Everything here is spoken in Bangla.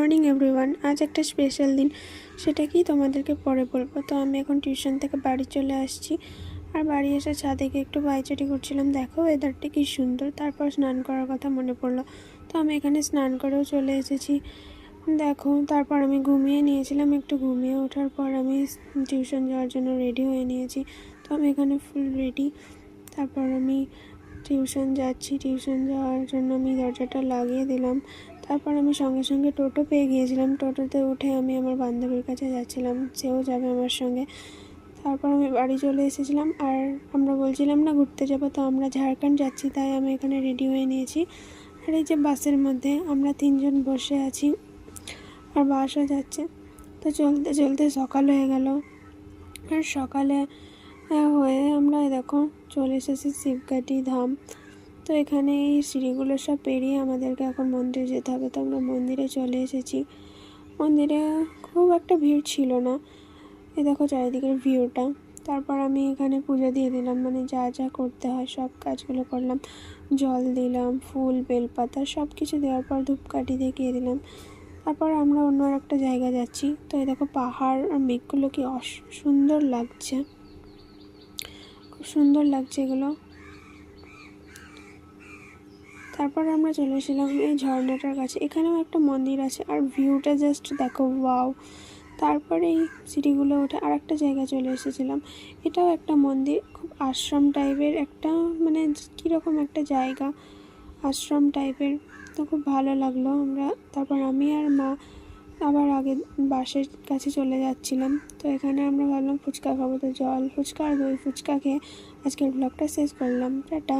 Morning everyone. আজ একটা স্পেশাল দিন, সেটা কি তোমাদেরকে পরে বলবো। তো আমি এখন টিউশন থেকে বাড়ি চলে আসছি, আর বাড়ি এসে ছাদে গিয়ে একটু পায়চারি করছিলাম। দেখো ওয়েদারটা কি সুন্দর। তারপর স্নান করার কথা মনে পড়লো, তো আমি এখানে স্নান করেও চলে এসেছি। দেখো তারপর আমি ঘুমিয়ে নিয়েছিলাম, একটু ঘুমিয়ে ওঠার পর আমি টিউশন যাওয়ার জন্য রেডি হয়ে নিয়েছি। তো আমি এখানে ফুল রেডি। তারপর আমি টিউশন যাচ্ছি। টিউশন যাওয়ার জন্য আমি দরজাটা লাগিয়ে দিলাম। তারপর আমি সঙ্গে সঙ্গে টোটো পেয়ে গিয়েছিলাম। টোটোতে উঠে আমি আমার বান্ধবীর কাছে যাচ্ছিলাম, সেও যাবে আমার সঙ্গে। তারপর আমি বাড়ি চলে এসেছিলাম, আর আমরা বলছিলাম না ঘুরতে যাবো, তো আমরা ঝাড়খণ্ড যাচ্ছি, তাই আমি এখানে রেডি হয়ে নিয়েছি। আর এই যে বাসের মধ্যে আমরা 3জন বসে আছি, আর বাসও যাচ্ছে। তো চলতে চলতে সকাল হয়ে গেল, আর সকালে হয়ে আমরা দেখো চলে এসেছি শিবঘাটি ধাম। তো এখানে এই সিঁড়িগুলো সব পেরিয়ে আমাদেরকে এখন মন্দিরে যেতে হবে। তো আমরা মন্দিরে চলে এসেছি। মন্দিরে খুব একটা ভিড় ছিল না, এই দেখো চারিদিকের ভিউটা। তারপর আমি এখানে পুজো দিয়ে দিলাম, মানে যা যা করতে হয় সব কাজগুলো করলাম। জল দিলাম, ফুল বেলপাতা সব কিছু দেওয়ার পর ধূপকাঠি দেখিয়ে দিলাম। তারপর আমরা অন্য একটা জায়গা যাচ্ছি। তো এই দেখো পাহাড় আর মেঘগুলো কি সুন্দর লাগছে, খুব সুন্দর লাগছে এগুলো। তারপর আমরা চলে এসেছিলাম এই ঝর্ণাটার কাছে। এখানেও একটা মন্দির আছে, আর ভিউটা জাস্ট দেখো, ওয়াও। তারপরে এই সিঁড়িগুলো উঠে আর একটা জায়গায় চলে এসেছিলাম। এটাও একটা মন্দির, খুব আশ্রম টাইপের একটা, মানে কীরকম একটা জায়গা, আশ্রম টাইপের। তো খুব ভালো লাগলো। তারপর আমি আর মা আবার আগে বাসের কাছে চলে যাচ্ছিলাম। তো এখানে আমরা ভাবলাম ফুচকা খাবো, তো জল ফুচকা আর দই ফুচকা খেয়ে আজকের ব্লগটা শেষ করলাম। টাটা।